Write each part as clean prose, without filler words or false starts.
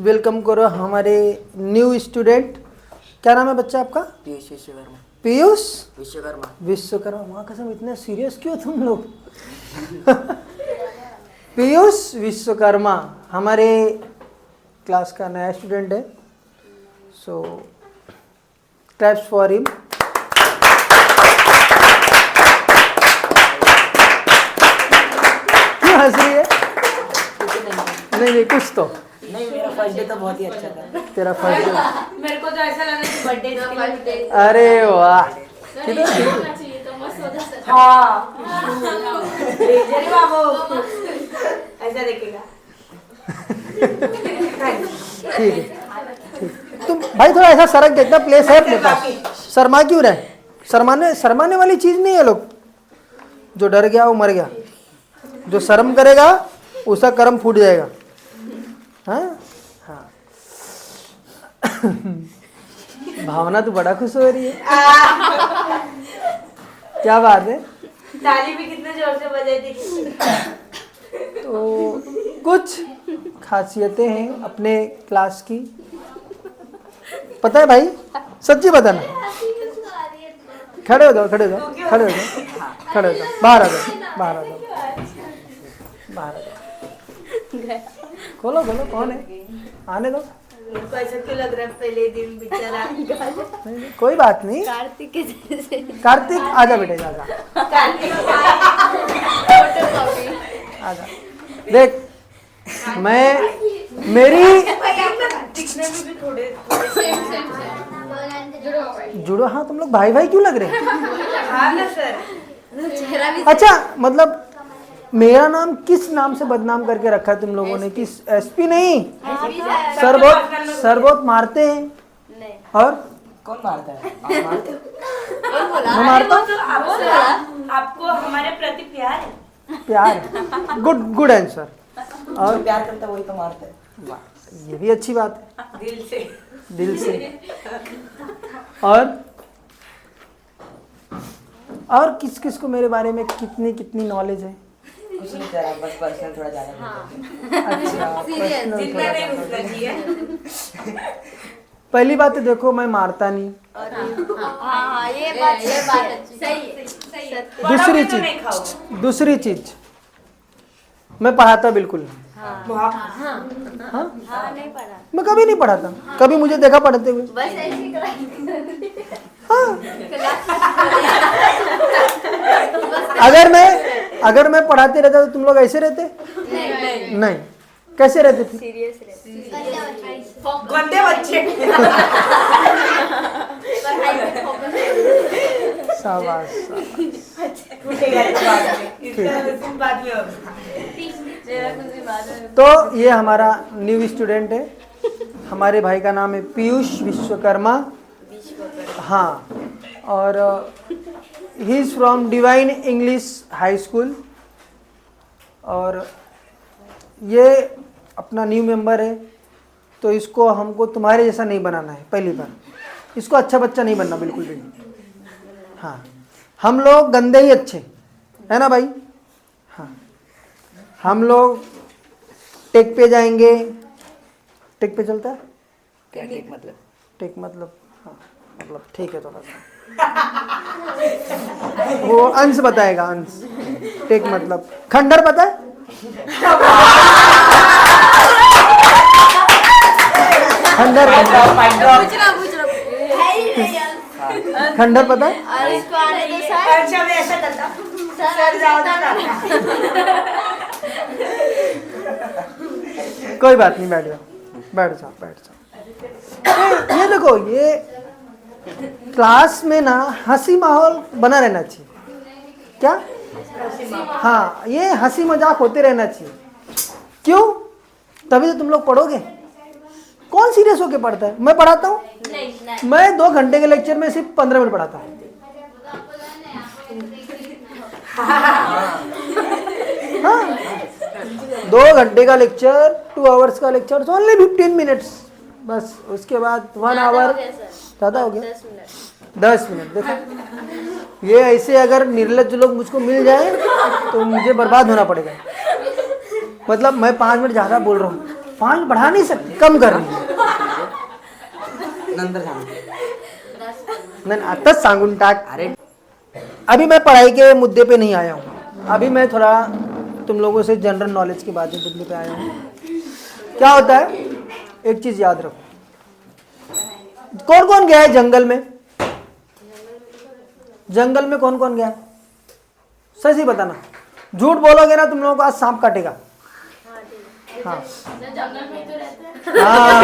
Welcome करो हमारे new student. क्या नाम है बच्चा आपका? पीयूष विश्वकर्मा। पीयूष विश्वकर्मा। विश्वकर्मा। माँ कसम इतने सीरियस क्यों तुम लोग? पीयूष विश्वकर्मा हमारे क्लास का नया स्टूडेंट है। सो क्लैप्स फॉर हिम। क्यों हंस रही है? नहीं कुछ तो नहीं, मेरा फर्स्ट डे तो बहुत ही अच्छा था। तेरा फर्स्ट डे? मेरे को तो ऐसा लगा कि बर्थडे। अरे वाह, किधर चाहिए तो मस्त होता सर। हाँ जय बाबू ऐसा देखेगा। ठीक है, ठीक। तुम भाई थोड़ा ऐसा सरक देखना, प्लेस है अपने पास। शर्मा क्यों रहे? शर्माने वाली चीज नहीं है। लोग जो डर गया वो मर गया, जो शर्म करेगा उसका कर्म फूट जाएगा। हाँ हाँ। भावना तो बड़ा खुश हो रही है। क्या बात है? ताली भी कितने जोर से बजाई थी। तो कुछ खासियतें हैं अपने क्लास की, पता है भाई? सच्ची बताना। खड़े हो जाओ, खड़े हो जाओ, खड़े हो जाओ, खड़े हो जाओ। बाहर आ जाओ, बाहर आ जाओ, बाहर आ जाओ। खोलो खोलो, कौन है? आने दो। मेरे को ऐसा क्यों लग रहा है पहले दिन बेचारा। नहीं, कोई बात नहीं। कार्तिक के जैसे। कार्तिक आजा बेटे, आजा आजा। देख मैं मेरी दिखने में भी थोड़े जुड़ो। हाँ तुम लोग भाई भाई क्यों लग रहे हैं? हाँ ना सर। अच्छा, मतलब मेरा नाम किस नाम से बदनाम करके रखा है तुम लोगों ने? किस? एसपी नहीं, सर बहुत मारते हैं। और कौन मारता है? आप मारते हो? मैं मारता हूँ? आपको हमारे प्रति प्यार है। प्यार, गुड आंसर। और जो प्यार करता है वही तो मारता है। वाह, ये भी अच्छी बात है, दिल से। दिल से। और किस किस को मेरे बारे में कितनी नॉलेज है? कुछ नहीं सर, आप बस पर्सनल थोड़ा ज्यादा। अच्छा, personal जितना थोड़ा नहीं ज़्यादा। घुसना चाहिए। पहली बात तो देखो, मैं मारता नहीं। हाँ ये बात सही है। दूसरी चीज मैं पढ़ाता बिल्कुल नहीं। हाँ नहीं पढ़ा। मैं कभी नहीं पढ़ाता। कभी मुझे देखा पढ़ते हुए? बस ऐसे हाँ। अगर मैं पढ़ाते रहता तो तुम लोग ऐसे रहते? नहीं। कैसे रहते थे? सीरियस रहते। गंदे बच्चे। शाबाश। तो ये हमारा न्यू स्टूडेंट है। हमारे भाई का नाम है पीयूष विश्वकर्मा। हाँ, और he is from divine English high school. और ये अपना न्यू मेंबर है, तो इसको हमको तुम्हारे जैसा नहीं बनाना है। पहली बार इसको अच्छा बच्चा नहीं बनना, बिल्कुल भी नहीं। हाँ, हम लोग गंदे ही अच्छे है ना भाई? हाँ, हम लोग टेक पे जाएंगे। टेक पे चलता है क्या टेक मतलब? टेक मतलब, हाँ मतलब ठीक है, थोड़ा सा वो अंश बताएगा। अंश टेक मतलब खंडर, पता है? खंडर खंडर पता है? कोई बात नहीं, बैठ जाओ। ये देखो, ये क्लास में ना हंसी माहौल बना रहना चाहिए। क्या? हाँ, ये हंसी मजाक होते रहना चाहिए। क्यों? तभी तो तुम लोग पढ़ोगे। कौन सीरियस होके पढ़ता है? मैं पढ़ाता हूँ। मैं 2 घंटे के लेक्चर में सिर्फ 15 मिनट पढ़ाता हूँ। हाँ, 2 घंटे का लेक्चर, 2 आवर्स का लेक्चर, ओनली 15 मिनट्स बस। उसके बाद 1 आवर ज़्यादा हो गया। 10 मिनट। देखो, ये ऐसे अगर निर्लज्ज लोग मुझको मिल जाए तो मुझे बर्बाद होना पड़ेगा। मतलब मैं 5 मिनट ज़्यादा बोल रहा हूँ। 5 बढ़ा नहीं सकते, कम कर रही है. नंतर सांग. नाही आताच सांगून टाक. अरे अभी मैं पढ़ाई के मुद्दे पे नहीं आया हूँ. अभी मैं थोड़ा तुम लोगों से जनरल नॉलेज की बातें मुद्दे पे आया हूँ. क्या होता है, एक चीज याद रखो. कौन कौन गया है जंगल में? जंगल में कौन कौन गया है? सच ही बताना. झूठ बोलोगे ना तुम लोगों को आज सांप काटेगा. हाँ जंगल में तो रहते हैं। हाँ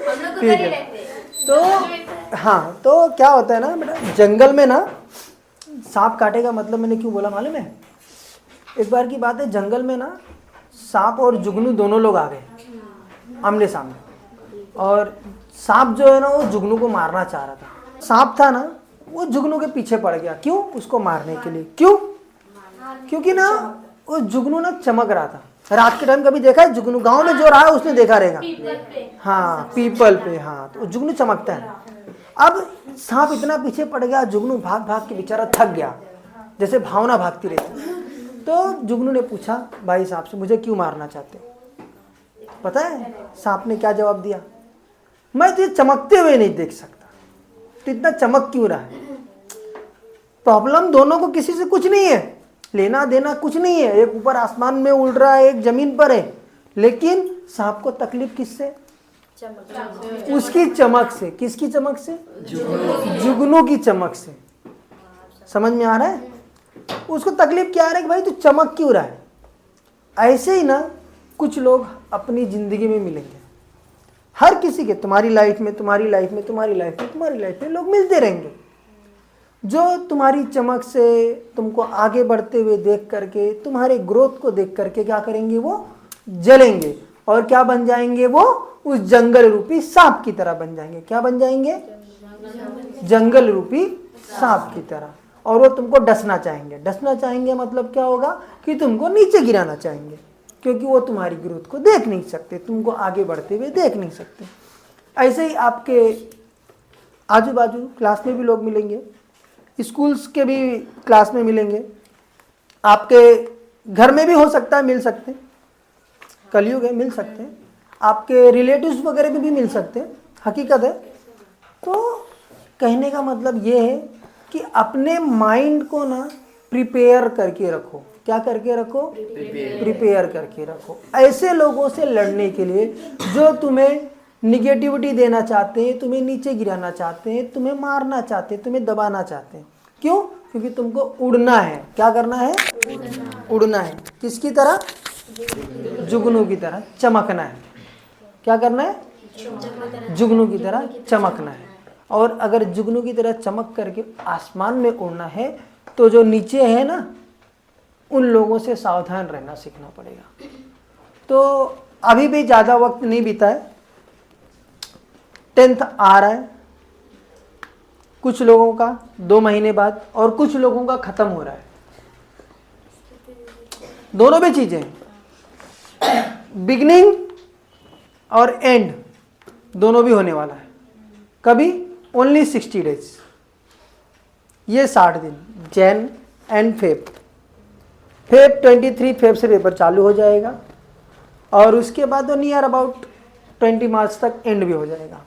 हम लोग ठीक उधर ही है. रहते हैं। तो हाँ, तो क्या होता है ना बेटा, जंगल में ना सांप काटेगा मतलब मैंने क्यों बोला मालूम है? एक बार की बात है, जंगल में ना सांप और जुगनू दोनों लोग आ गए आमने सामने. और सांप जो है ना वो जुगनू को मारना चाह रहा था. सांप था ना वो जुगनू के पीछे पड़ गया. क्यों? उसको मारने के लिए. क्यों? क्योंकि ना वो जुगनू ना चमक रहा था. रात के टाइम कभी देखा है जुगनू? गांव में जो रहा है उसने देखा रहेगा. हाँ पीपल पे. हाँ तो जुगनू चमकता है. अब सांप इतना पीछे पड़ गया, जुगनू भाग भाग के बेचारा थक गया, जैसे भावना भागती रहती. तो जुगनू ने पूछा भाई साहब से, मुझे क्यों मारना चाहते हो? पता है सांप ने क्या जवाब दिया? मैं तुझे चमकते हुए नहीं देख सकता, तो इतना चमक क्यों रहा है? प्रॉब्लम दोनों को किसी से कुछ नहीं है, लेना देना कुछ नहीं है. एक ऊपर आसमान में उड़ रहा है, एक जमीन पर है. लेकिन सांप को तकलीफ किससे? उसकी चमक से. किसकी चमक से? जुगनू की चमक से. समझ में आ रहा है? उसको तकलीफ क्या आ रहा है कि भाई तू चमक क्यों रहा है? ऐसे ही ना कुछ लोग अपनी जिंदगी में मिलेंगे. हर किसी के, तुम्हारी लाइफ में, तुम्हारी लाइफ में, तुम्हारी लाइफ में, तुम्हारी लाइफ में लोग मिलते रहेंगे जो तुम्हारी चमक से तुमको आगे बढ़ते हुए देख करके, तुम्हारे ग्रोथ को देख करके क्या करेंगे? वो जलेंगे. और क्या बन जाएंगे? वो उस जंगल रूपी सांप की तरह बन जाएंगे. क्या बन जाएंगे? जंगल रूपी सांप की तरह. और वो तुमको डसना चाहेंगे. डसना चाहेंगे मतलब क्या होगा कि तुमको नीचे गिराना चाहेंगे, क्योंकि वो तुम्हारी ग्रोथ को देख नहीं सकते, तुमको आगे बढ़ते हुए देख नहीं सकते. ऐसे ही आपके आजू बाजू क्लास में भी लोग मिलेंगे, स्कूल्स के भी क्लास में मिलेंगे, आपके घर में भी हो सकता है मिल सकते हैं. कलयुग है, मिल सकते हैं. आपके रिलेटिव्स वगैरह में भी मिल सकते हैं. हकीकत है. तो कहने का मतलब ये है कि अपने माइंड को ना प्रिपेयर करके रखो. क्या करके रखो? प्रिपेयर करके रखो. ऐसे लोगों से लड़ने के लिए जो तुम्हें निगेटिविटी देना चाहते हैं, तुम्हें नीचे गिराना चाहते हैं, तुम्हें मारना चाहते हैं, तुम्हें दबाना चाहते हैं. क्यों? क्योंकि तुमको उड़ना है. क्या करना है? उड़ना है. किसकी तरह? जुगनू की तरह चमकना है. क्या करना है? जुगनू की तरह चमकना है. और अगर जुगनू की तरह चमक करके आसमान में उड़ना है तो जो नीचे है ना उन लोगों से सावधान रहना सीखना पड़ेगा. तो अभी भी ज़्यादा वक्त नहीं बीता है, 10th आ रहा है. कुछ लोगों का 2 महीने बाद और कुछ लोगों का ख़त्म हो रहा है. दोनों भी चीज़ें, बिगनिंग और एंड दोनों भी होने वाला है. कभी ओनली 60 डेज, ये 60 दिन. जैन एंड फेब 23 फेब से पेपर चालू हो जाएगा और उसके बाद नियर अबाउट 20 मार्च तक एंड भी हो जाएगा.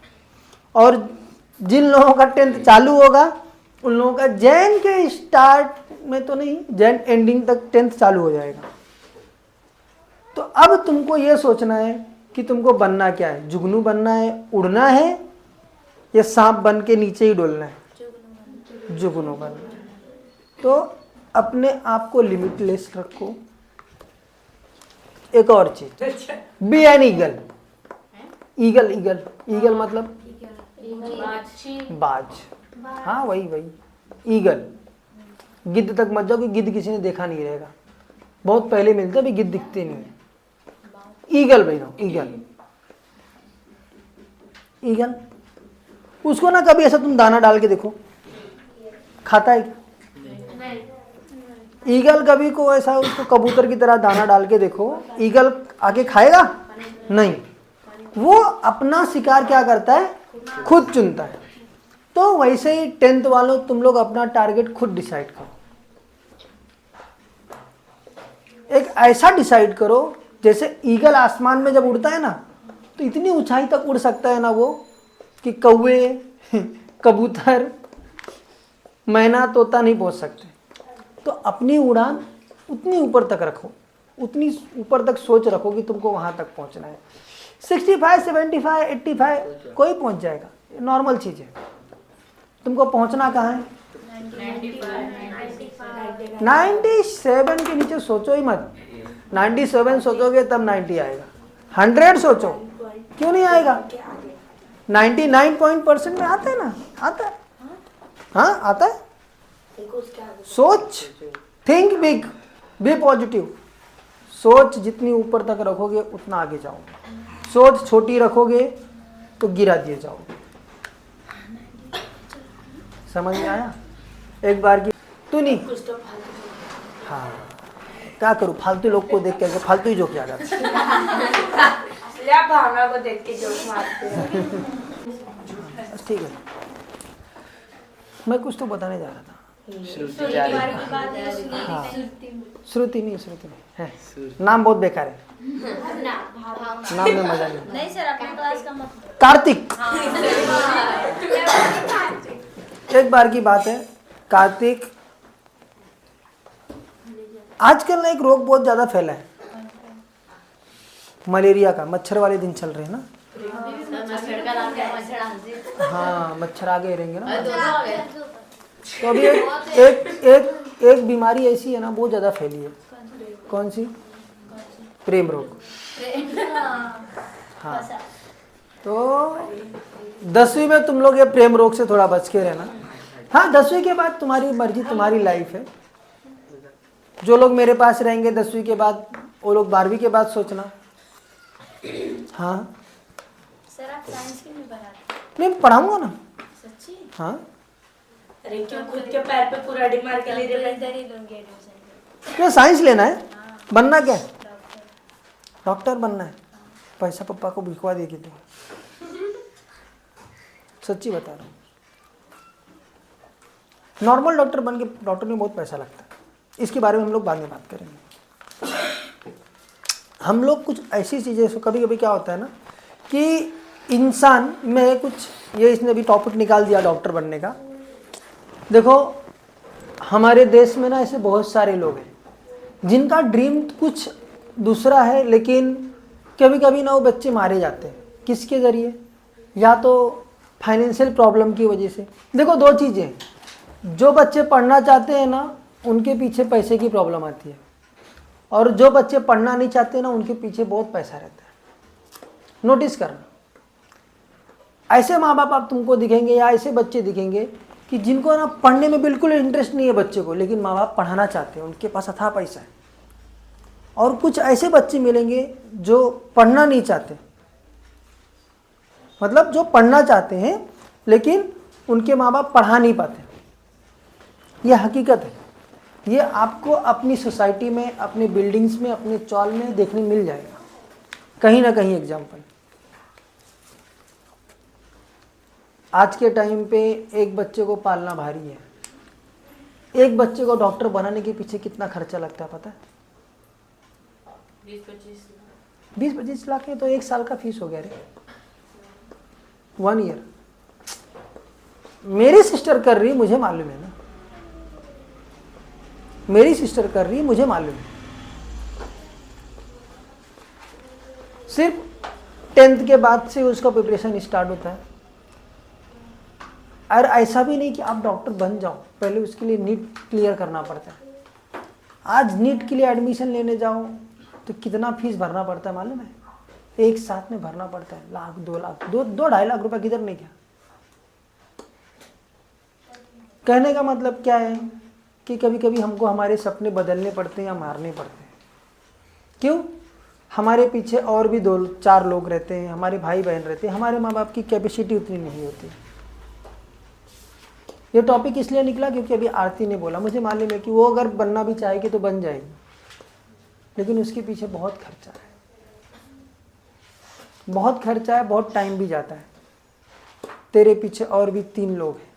और जिन लोगों का 10th चालू होगा उन लोगों का जैन के स्टार्ट में तो नहीं, जैन एंडिंग तक 10th चालू हो जाएगा. तो अब तुमको ये सोचना है कि तुमको बनना क्या है. जुगनू बनना है, उड़ना है, या सांप बन के नीचे ही डोलना है? जुगनू बनना है. तो अपने आप को लिमिटलेस रखो. एक और चीज, be an eagle. Eagle eagle eagle मतलब बाज. हाँ वही वही ईगल. गिद्ध तक मत जाओ कि गिद्ध किसी ने देखा नहीं रहेगा, बहुत पहले मिलते, अभी गिद्ध दिखते नहीं है. ईगल बनो. ईगल ईगल उसको ना कभी ऐसा तुम दाना डाल के देखो, खाता है? ईगल कभी को ऐसा उसको कबूतर की तरह दाना डाल के देखो, ईगल आके खाएगा? नहीं. वो अपना शिकार क्या करता है? खुद चुनता है. तो वैसे ही 10th वालों तुम लोग अपना टारगेट खुद डिसाइड करो. एक ऐसा डिसाइड करो जैसे ईगल आसमान में जब उड़ता है ना, तो इतनी ऊंचाई तक उड़ सकता है ना वो, कि कौवे, कबूतर, मैना, तोता नहीं पहुंच सकते। तो अपनी उड़ान उतनी ऊपर तक रखो, उतनी ऊपर तक सोच रखो कि तुमको वहां तक पहुंचना है। 65, 75, 85 कोई पहुंच जाएगा, नॉर्मल चीज है। तुमको पहुंचना कहाँ है? 97 के नीचे सोचो ही मत। 97 सोचोगे तब 90 आएगा। 100 सोचो, क्यों नहीं आएगा? 99% में आता है ना, आता है। हाँ आता है। सोच, थिंक बिग, बी पॉजिटिव। सोच जितनी ऊपर तक रखोगे उतना आगे जाओगे। सोच छोटी रखोगे तो गिरा दिए जाओगे। समझ में आया? एक बार की तू नहीं, हाँ क्या करूँ, फालतू लोग को देख के फालतू ही जोक आ जाता है। भावना को देख के जोक मारते हैं। ठीक है, मैं कुछ तो बताने जा रहा था। हाँ, श्रुति नहीं है, नाम बहुत बेकार है, नाम में मजा नहीं सर, अपने क्लास का मत। कार्तिक। एक बार की बात है, कार्तिक, आजकल ना एक रोग बहुत ज्यादा फैला है, मलेरिया का। मच्छर वाले दिन चल रहे हैं ना। हाँ मच्छर आगे रहेंगे ना। तो अभी एक बीमारी ऐसी है ना, बहुत ज्यादा फैली है। कौन सी? प्रेम रोग। हाँ, तो 10वीं में तुम लोग ये प्रेम रोग से थोड़ा बच के रहना। हाँ 10वीं के बाद तुम्हारी मर्जी, तुम्हारी लाइफ है। जो लोग मेरे पास रहेंगे 10वीं के बाद, वो लोग 12वीं के बाद सोचना। हाँ सर आप साइंस क्यों नहीं पढ़ाते? नहीं पढ़ाऊंगा ना। सच्ची? हाँ अरे क्यों खुद के पैर पे पूरा डिग मार के ले तो रहे इधर ही दूंगी एडमिशन। क्या साइंस लेना है? बनना क्या है? डॉक्टर बनना है। पैसा पापा को भिखवा देगी तू। सच्ची बता रहा हूँ। नॉर्मल डॉक्टर बन के, डॉक्टर में बहुत पैसा लगता है, इसके बारे में हम लोग बाद में बात करेंगे। हम लोग कुछ ऐसी चीज़ें, कभी कभी क्या होता है ना कि इंसान में कुछ, ये इसने भी टॉपिक निकाल दिया डॉक्टर बनने का। देखो हमारे देश में ना ऐसे बहुत सारे लोग हैं जिनका ड्रीम कुछ दूसरा है, लेकिन कभी कभी ना वो बच्चे मारे जाते हैं। किसके ज़रिए? या तो फाइनेंशियल प्रॉब्लम की वजह से। देखो दो चीज़ें, जो बच्चे पढ़ना चाहते हैं ना उनके पीछे पैसे की प्रॉब्लम आती है, और जो बच्चे पढ़ना नहीं चाहते ना उनके पीछे बहुत पैसा रहता है। नोटिस करना, ऐसे माँ बाप आप तुमको दिखेंगे या ऐसे बच्चे दिखेंगे कि जिनको ना पढ़ने में बिल्कुल इंटरेस्ट नहीं है बच्चे को, लेकिन माँ बाप पढ़ाना चाहते हैं, उनके पास अथाह पैसा है। और कुछ ऐसे बच्चे मिलेंगे जो पढ़ना नहीं चाहते, मतलब जो पढ़ना चाहते हैं लेकिन उनके माँ बाप पढ़ा नहीं पाते। यह हकीकत है, ये आपको अपनी सोसाइटी में, अपने बिल्डिंग्स में, अपने चौल में देखने मिल जाएगा कहीं ना कहीं एग्जाम्पल। आज के टाइम पे एक बच्चे को पालना भारी है। एक बच्चे को डॉक्टर बनाने के पीछे कितना खर्चा लगता है पता है? 20-25 लाख है तो 1 साल का फीस हो गया रे, 1 ईयर। मेरी सिस्टर कर रही, मुझे मालूम है ना, मेरी सिस्टर कर रही, मुझे मालूम है। सिर्फ 10th के बाद से उसका प्रिपरेशन स्टार्ट होता है। और ऐसा भी नहीं कि आप डॉक्टर बन जाओ, पहले उसके लिए नीट क्लियर करना पड़ता है। आज नीट के लिए एडमिशन लेने जाओ तो कितना फीस भरना पड़ता है मालूम है? एक साथ में भरना पड़ता है 1 लाख, 2 लाख, 2-2.5 लाख रुपए किधर नहीं क्या। कहने का मतलब क्या है कि कभी कभी हमको हमारे सपने बदलने पड़ते हैं या मारने पड़ते हैं। क्यों? हमारे पीछे और भी 2-4 लोग रहते हैं, हमारे भाई बहन रहते हैं, हमारे माँ बाप की कैपेसिटी उतनी नहीं होती। ये टॉपिक इसलिए निकला क्योंकि अभी आरती ने बोला, मुझे मालूम है कि वो अगर बनना भी चाहेगी तो बन जाएगी, लेकिन उसके पीछे बहुत खर्चा है, बहुत खर्चा है, बहुत टाइम भी जाता है। तेरे पीछे और भी 3 लोग हैं।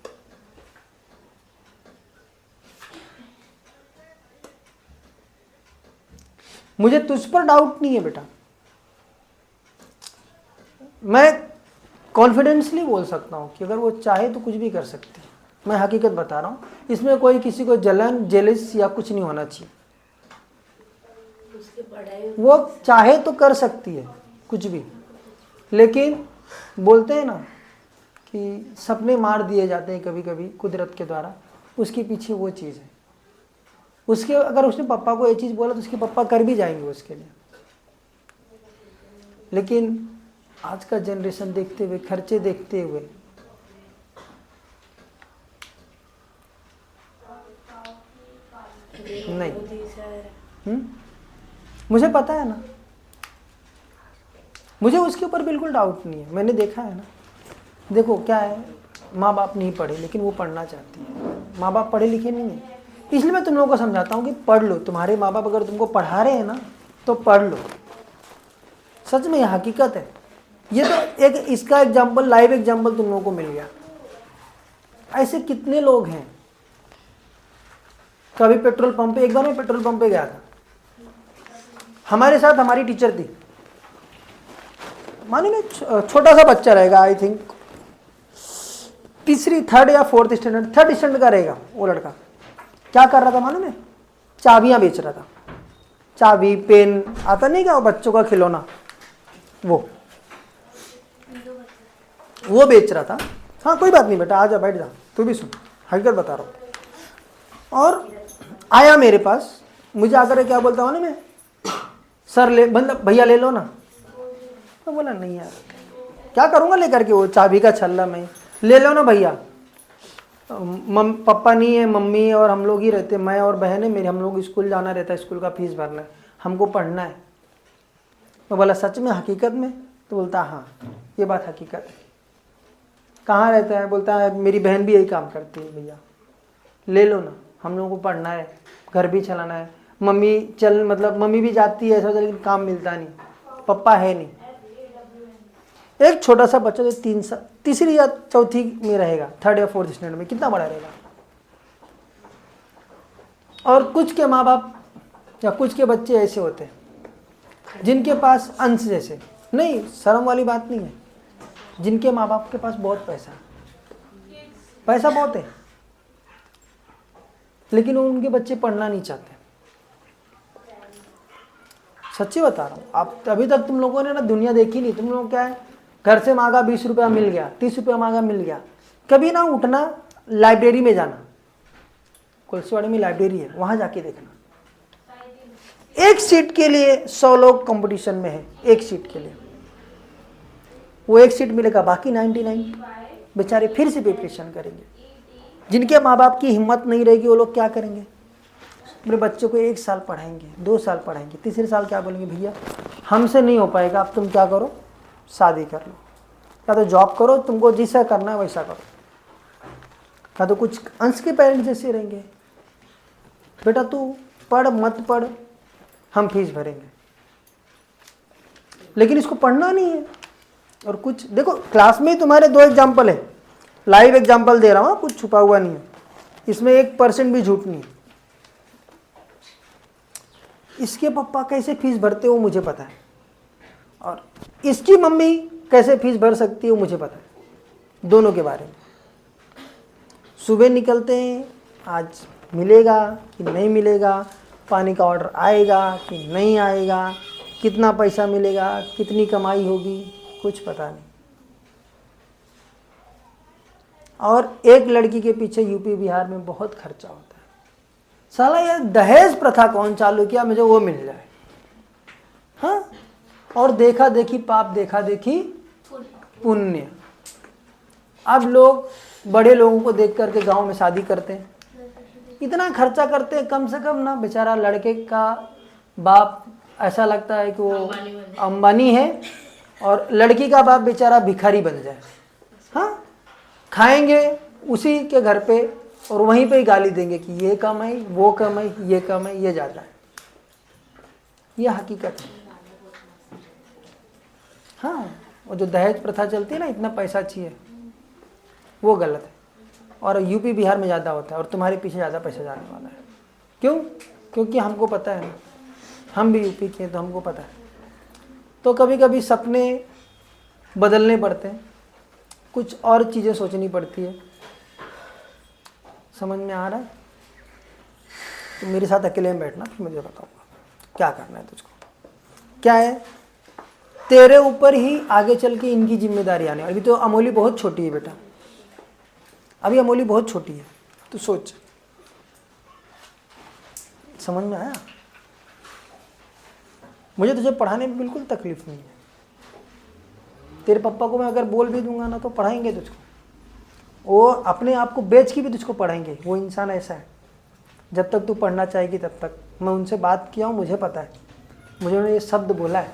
मुझे तुझ पर डाउट नहीं है बेटा, मैं कॉन्फिडेंसली बोल सकता हूँ कि अगर वो चाहे तो कुछ भी कर सकती है। मैं हकीकत बता रहा हूँ, इसमें कोई किसी को जलन जेलिस या कुछ नहीं होना चाहिए। वो चाहे तो कर सकती है कुछ भी, लेकिन बोलते हैं ना कि सपने मार दिए जाते हैं कभी कभी कुदरत के द्वारा, उसके पीछे वो चीज़ है। उसके अगर उसने पापा को ये चीज़ बोला तो उसके पापा कर भी जाएंगे उसके लिए। लेकिन आज का जनरेशन देखते हुए, खर्चे देखते हुए, नहीं। मुझे पता है ना, मुझे उसके ऊपर बिल्कुल डाउट नहीं है, मैंने देखा है ना। देखो क्या है, माँ बाप नहीं पढ़े लेकिन वो पढ़ना चाहती है। माँ बाप पढ़े लिखे नहीं है, इसलिए मैं तुम लोगों को समझाता हूँ कि पढ़ लो। तुम्हारे माँ बाप अगर तुमको पढ़ा रहे हैं ना तो पढ़ लो। सच में ये हकीकत है। ये तो एक इसका एग्जाम्पल, लाइव एग्जाम्पल तुम लोगों को मिल गया। ऐसे कितने लोग हैं। कभी पेट्रोल पंप पे, एक बार मैं पेट्रोल पंप पे गया था, हमारे साथ हमारी टीचर थी। माने में छोटा सा बच्चा रहेगा, आई थिंक तीसरी, थर्ड या फोर्थ स्टैंडर्ड, थर्ड स्टैंडर्ड का रहेगा वो लड़का। क्या कर रहा था मालूम है? चाबियां बेच रहा था। चाबी, पेन, आता नहीं क्या वो बच्चों का खिलौना, वो बेच रहा था। हाँ कोई बात नहीं बेटा, आ जा, बैठ जा, तू भी सुन, हकीकत बता रहा हूँ। और आया मेरे पास, मुझे आकर क्या बोलता हूँ ना मैं, सर ले, मतलब भैया ले लो ना। तो बोला नहीं यार, क्या करूँगा लेकर के वो चाबी का छल्ला में। ले लो ना भैया, पापा नहीं है, मम्मी और हम लोग ही रहते, मैं और बहन है मेरी, हम लोग स्कूल जाना रहता है, स्कूल का फीस भरना है, हमको पढ़ना है। तो बोला सच में, हकीकत में? तो बोलता हाँ ये बात हकीकत है। कहाँ रहता है? बोलता है मेरी बहन भी यही काम करती है। भैया ले लो ना, हम लोगों को पढ़ना है, घर भी चलाना है। मम्मी मतलब मम्मी भी जाती है ऐसा, लेकिन काम मिलता नहीं, पापा है नहीं। एक छोटा सा बच्चा जो तीसरी या चौथी में रहेगा, थर्ड या फोर्थ स्टैंडर्ड में, कितना बड़ा रहेगा। और कुछ के माँ बाप या कुछ के बच्चे ऐसे होते हैं जिनके पास अंश जैसे, नहीं शर्म वाली बात नहीं है, जिनके माँ बाप के पास बहुत पैसा बहुत है, लेकिन उनके बच्चे पढ़ना नहीं चाहते। सच्ची बता रहा हूँ। आप अभी तक तुम लोगों ने ना दुनिया देखी नहीं। तुम लोग क्या है, घर से मांगा 20 रुपया मिल गया, 30 रुपया मांगा मिल गया। कभी ना उठना, लाइब्रेरी में जाना, कुलसवाड़ी में लाइब्रेरी है, वहां जाके देखना। एक सीट के लिए 100 लोग कंपटीशन में है, एक सीट के लिए। वो एक सीट मिलेगा, बाकी 99 बेचारे फिर से प्रिपरेशन करेंगे। जिनके माँ बाप की हिम्मत नहीं रहेगी वो लोग क्या करेंगे, अपने बच्चों को 1 साल पढ़ाएंगे, 2 साल पढ़ाएंगे, तीसरे साल क्या बोलेंगे, भैया हमसे नहीं हो पाएगा, अब तुम क्या करो, शादी कर लो, या तो जॉब करो, तुमको जैसा करना है वैसा करो, या तो कुछ अंश के पेरेंट्स जैसे रहेंगे, बेटा तू पढ़ मत पढ़, हम फीस भरेंगे। लेकिन इसको पढ़ना नहीं है। और कुछ देखो, क्लास में ही तुम्हारे 2 एग्जाम्पल है, लाइव एग्जाम्पल दे रहा हूँ, कुछ छुपा हुआ नहीं है, इसमें 1% भी झूठ नहीं है। इसके पापा कैसे फीस भरते हो मुझे पता है, और इसकी मम्मी कैसे फीस भर सकती है वो मुझे पता है, दोनों के बारे में। सुबह निकलते हैं, आज मिलेगा कि नहीं मिलेगा, पानी का ऑर्डर आएगा कि नहीं आएगा, कितना पैसा मिलेगा, कितनी कमाई होगी, कुछ पता नहीं। और एक लड़की के पीछे यूपी बिहार में बहुत खर्चा होता है। साला ये दहेज प्रथा कौन चालू किया, मुझे वो मिल जाए। हाँ, और देखा देखी पाप, देखा देखी पुण्य। अब लोग बड़े लोगों को देख करके गांव में शादी करते हैं, इतना खर्चा करते हैं, कम से कम ना बेचारा लड़के का बाप ऐसा लगता है कि वो अंबानी है, और लड़की का बाप बेचारा भिखारी बन जाए। हाँ, खाएंगे उसी के घर पे और वहीं पे ही गाली देंगे कि ये कम है, वो कम है, ये कम है, ये ज़्यादा है। ये हकीकत है। हाँ, और जो दहेज प्रथा चलती है ना, इतना पैसा चाहिए, वो गलत है। और यूपी बिहार में ज़्यादा होता है, और तुम्हारे पीछे ज़्यादा पैसा जाने वाला है। क्यों? क्योंकि हमको पता है, हम भी यूपी के हैं तो हमको पता है। तो कभी कभी सपने बदलने पड़ते हैं, कुछ और चीज़ें सोचनी पड़ती है। समझ में आ रहा है? तो मेरे साथ अकेले में बैठना, फिर मुझे बताऊंगा क्या करना है तुझको। क्या है, तेरे ऊपर ही आगे चल के इनकी जिम्मेदारी आने। अभी तो अमोली बहुत छोटी है बेटा, अभी अमोली बहुत छोटी है, तो सोच। समझ में आया? मुझे तुझे पढ़ाने में बिल्कुल तकलीफ नहीं है। तेरे पापा को मैं अगर बोल भी दूंगा ना तो पढ़ाएंगे तुझको, वो अपने आप को बेच के भी तुझको पढ़ाएंगे। वो इंसान ऐसा है, जब तक तू पढ़ना चाहेगी तब तक। मैं उनसे बात किया हूँ, मुझे पता है। मुझे उन्होंने ये शब्द बोला है,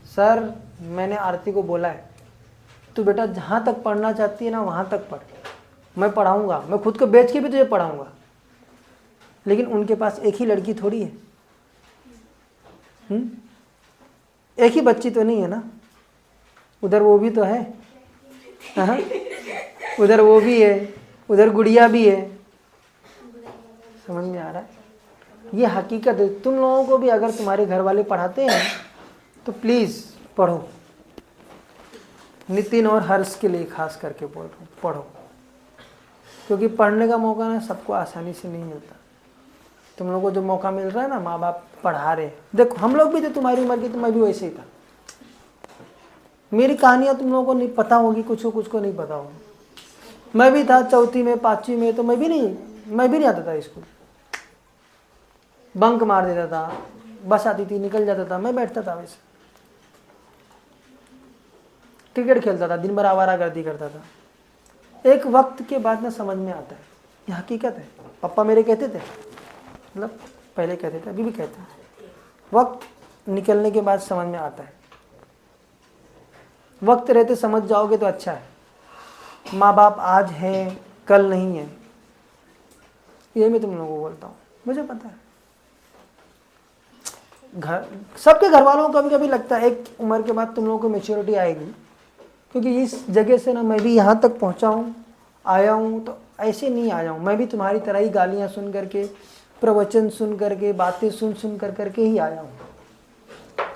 सर मैंने आरती को बोला है तू बेटा जहाँ तक पढ़ना चाहती है ना वहाँ तक पढ़, मैं पढ़ाऊँगा, मैं खुद को बेच के भी तुझे पढ़ाऊँगा। लेकिन उनके पास एक ही लड़की थोड़ी है, एक ही बच्ची तो नहीं है ना, उधर वो भी तो है। हाँ? उधर वो भी है, उधर गुड़िया भी है। समझ में आ रहा है? ये हकीकत है। तुम लोगों को भी अगर तुम्हारे घर वाले पढ़ाते हैं तो प्लीज़ पढ़ो। नितिन और हर्ष के लिए खास करके बोल रहा हूँ, पढ़ो, क्योंकि पढ़ने का मौका ना सबको आसानी से नहीं मिलता। तुम लोगों को जो मौका मिल रहा है ना, माँ बाप पढ़ा रहे हैं। देखो हम लोग भी थे तुम्हारी उम्र के, तो मैं भी वैसे ही था। मेरी कहानियाँ तुम लोगों को नहीं पता होगी, कुछ को नहीं पता होगी। मैं भी था चौथी में 5वीं में, तो मैं भी नहीं आता था स्कूल, बंक मार देता था, बस आती थी निकल जाता था, मैं बैठता था वैसे, क्रिकेट खेलता था, दिन भर आवारागर्दी करता था। एक वक्त के बाद ना समझ में आता है, ये हकीकत है। पापा मेरे कहते थे, मतलब पहले कहते थे, अभी भी कहते हैं, वक्त निकलने के बाद समझ में आता है। वक्त रहते समझ जाओगे तो अच्छा है। माँ बाप आज हैं कल नहीं है, ये मैं तुम लोगों को बोलता हूँ, मुझे पता है। घर सबके घर वालों को कभी कभी लगता है एक उम्र के बाद तुम लोगों को मैच्योरिटी आएगी, क्योंकि इस जगह से ना मैं भी यहाँ तक पहुँचा हूँ, आया हूँ, तो ऐसे नहीं आया हूँ। मैं भी तुम्हारी तरह ही गालियाँ सुन करके, प्रवचन सुन करके, बातें सुन करके ही आया हूँ।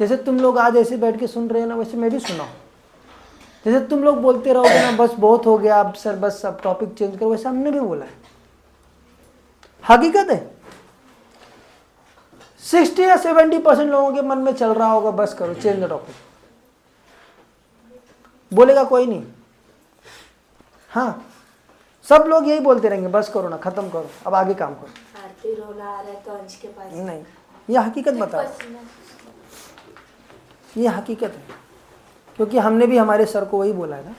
जैसे तुम लोग आज ऐसे बैठ के सुन रहे हो ना, वैसे मैं भी सुना हूँ। जैसे तुम लोग बोलते रहोगे ना बस बहुत हो गया अब सर, बस अब टॉपिक चेंज करो, वैसे हमने भी बोला है। हकीकत है 60 या 70% लोगों के मन में चल रहा होगा बस करो, चेंज द टॉपिक। बोलेगा कोई नहीं, हाँ सब लोग यही बोलते रहेंगे, बस करो ना, खत्म करो, अब आगे काम करो। आरती रोना आ रहा है तो अंश के पास नहीं, ये हकीकत बता, ये हकीकत है। क्योंकि हमने भी हमारे सर को वही बोला है ना,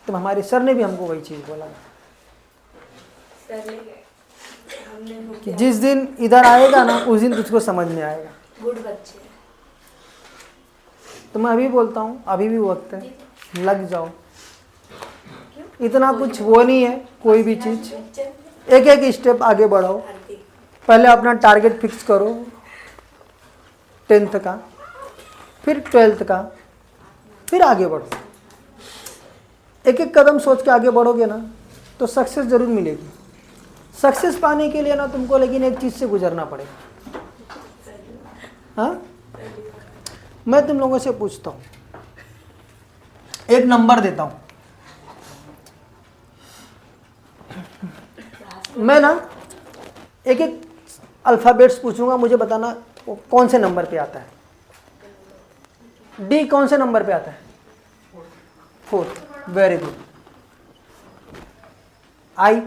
तो हमारे सर ने भी हमको वही चीज़ बोला है कि जिस दिन इधर आएगा ना उस दिन तुझको समझ में आएगा। गुड बच्चे। तो मैं अभी बोलता हूँ, अभी भी वक्त है, लग जाओ। इतना कुछ वो नहीं है, कोई भी चीज़ एक एक स्टेप आगे बढ़ाओ। पहले अपना टारगेट फिक्स करो 10th का, फिर 12th का, फिर आगे बढ़ो। एक एक कदम सोच के आगे बढ़ोगे ना तो सक्सेस जरूर मिलेगी। सक्सेस पाने के लिए ना तुमको लेकिन एक चीज़ से गुजरना पड़ेगा। हाँ, मैं तुम लोगों से पूछता हूँ, एक नंबर देता हूँ। मैं ना एक एक अल्फ़ाबेट्स पूछूंगा, मुझे बताना वो कौन से नंबर पे आता है। डी कौन से नंबर पे आता है? 4th, very good. I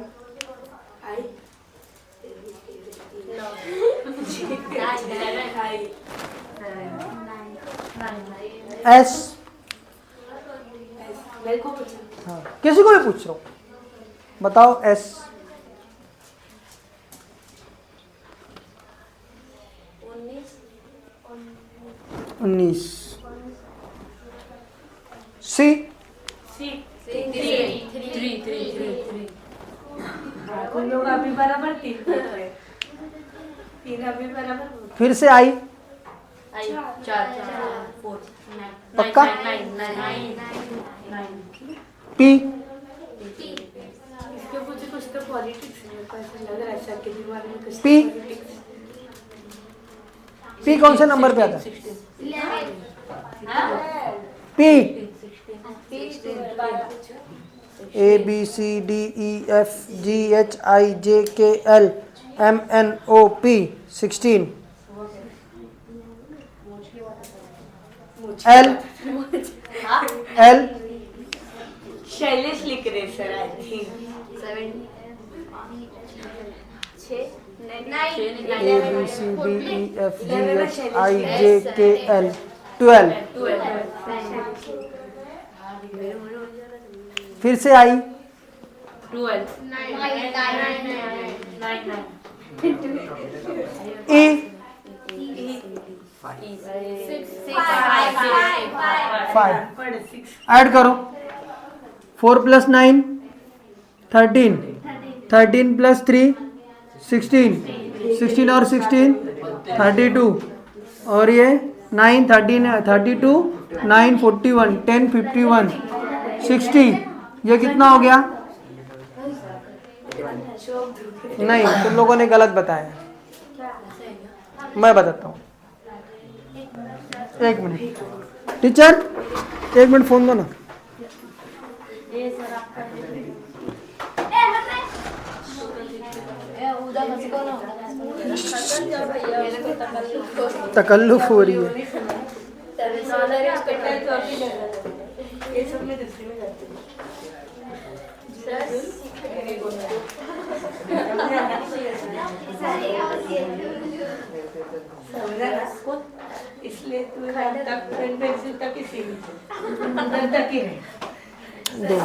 S, मेरे को पूछो। हाँ किसी को भी पूछ रहा हूँ, बताओ एस। 19। सी, तुम लोग अभी बराबर 3 अभी बराबर। फिर से आई, पक्का। पी, इसके मुझे कुछ तो पॉलिटिक्स में ऐसा लग रहा है सर के दिमाग में कुछ पी। politics। पी कौन से नंबर पे आता है? P A B C D E F G H I J K L M N O P 16। L L Shailesh लिख रहे sir I think A B C D E F G H I J K L 12। फिर से आई 12 ई 5 add करो 4 + 9 13 13 + 3 16 16 और 16 32 और ये 9 13 32 9 41 10 51 60। ये कितना हो गया? नहीं, तुम लोगों ने गलत बताया, मैं बताता हूँ। एक मिनट टीचर, एक मिनट फोन दो ना। तकल्लुफ हो रही है। इसलिए तू तक पेंसिल तक ही सीमित अंदर तक ही है। दो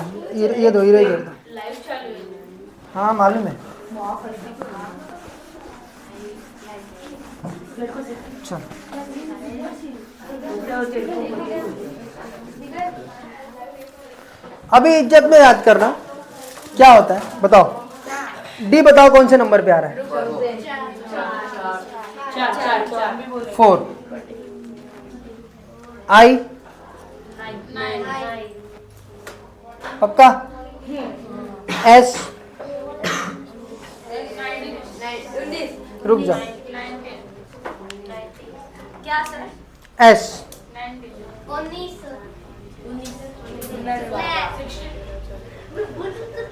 ये दो इरेज कर दो। हाँ मालूम है। चल अभी इज्जत में याद करना क्या होता है, बताओ। डी बताओ कौन से नंबर पे आ रहा है? 4। आई पक्का? एस रुक जाओ। क्या सर? एस 19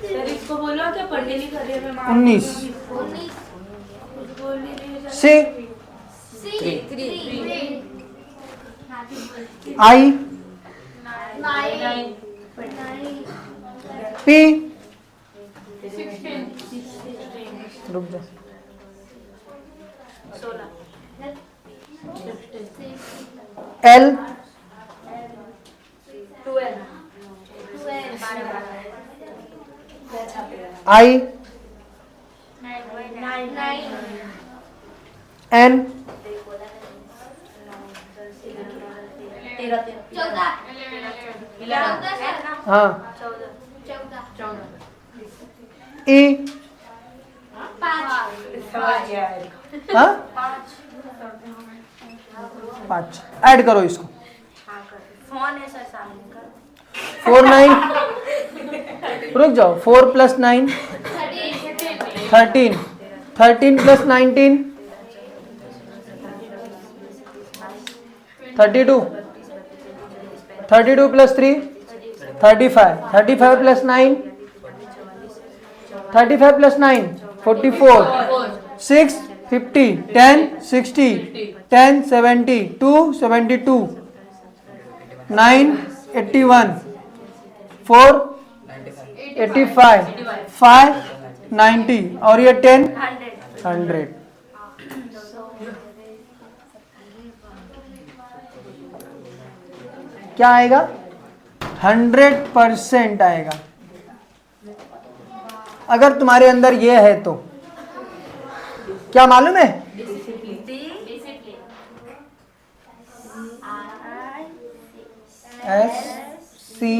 सर इसको बोलो क्या पढ़ने नहीं कर रही है? 19 सी आई पी रुक जा। एल आई एन 14 हाँ 14 ई 5 हाँ 5 ऐड करो इसको। फोन है सर सामने का 4 9 रुक जाओ। 4 + 9 13 13 + 19 32 32 + 3 35 35 + 9 35 + 9 44 6 50 10 60 10 70 2 72 9 81 4 85 5 90 और ये 10 100। क्या आएगा? 100% आएगा। अगर तुम्हारे अंदर ये है तो क्या मालूम है? S C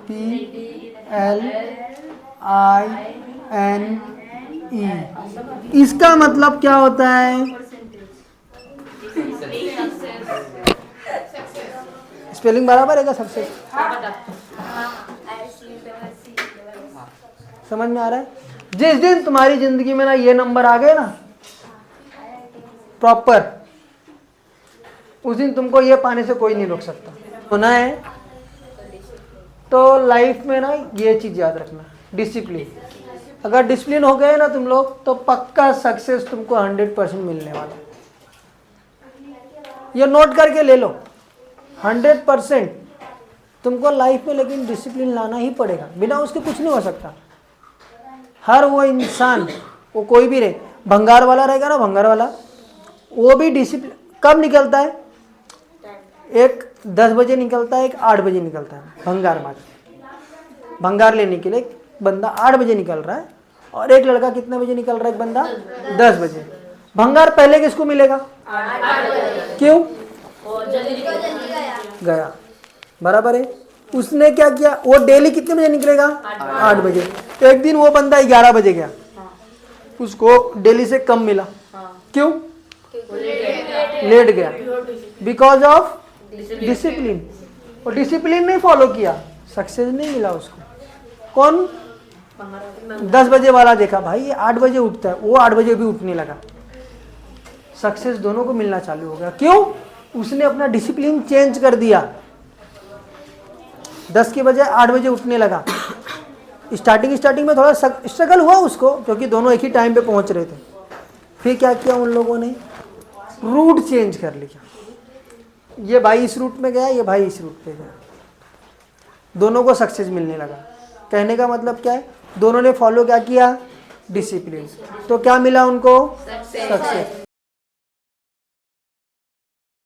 P L I N E. इसका मतलब क्या होता है? स्पेलिंग बराबर है क्या सबसे? समझ में आ रहा है? जिस दिन तुम्हारी जिंदगी में ना ये नंबर आ गए ना, प्रॉपर, उस दिन तुमको ये पाने से कोई नहीं रोक सकता। होना है तो लाइफ में ना ये चीज़ याद रखना, डिसिप्लिन। अगर डिसिप्लिन हो गए ना तुम लोग तो पक्का सक्सेस तुमको 100% मिलने वाला। ये नोट करके ले लो, 100% तुमको लाइफ में लेकिन डिसिप्लिन लाना ही पड़ेगा, बिना उसके कुछ नहीं हो सकता। हर वो इंसान, वो कोई भी रहे, भंगार वाला रहेगा ना, भंगार वाला, वो भी डिसिप्लिन कब निकलता है? एक 10 बजे निकलता है, एक 8 बजे निकलता है भंगार मार्केट। भंगार लेने के लिए एक बंदा 8 बजे निकल रहा है और एक लड़का कितने बजे निकल रहा है? एक बंदा 10 बजे। भंगार पहले किसको मिलेगा? क्यों? गया, बराबर है। उसने क्या किया? वो डेली कितने बजे निकलेगा? 8 बजे। एक दिन वो बंदा 11 बजे गया, उसको डेली से कम मिला। क्यों? लेट गया, बिकॉज ऑफ डिसिप्लिन। और डिसिप्लिन नहीं फॉलो किया, सक्सेस नहीं मिला उसको। कौन? 10 बजे वाला देखा भाई ये 8 बजे उठता है, वो 8 बजे भी उठने लगा, सक्सेस दोनों को मिलना चालू हो गया। क्यों? उसने अपना डिसिप्लिन चेंज कर दिया। 10 के बजाय 8 बजे उठने लगा। स्टार्टिंग में थोड़ा स्ट्रगल हुआ उसको, क्योंकि दोनों एक ही टाइम पे पहुंच रहे थे। फिर क्या किया उन लोगों ने? रूट चेंज कर लिया। ये भाई इस रूट में गया, ये भाई इस रूट पे गया, दोनों को सक्सेस मिलने लगा। कहने का मतलब क्या है? दोनों ने फॉलो क्या किया? डिसिप्लिन। तो क्या मिला उनको? सक्सेस।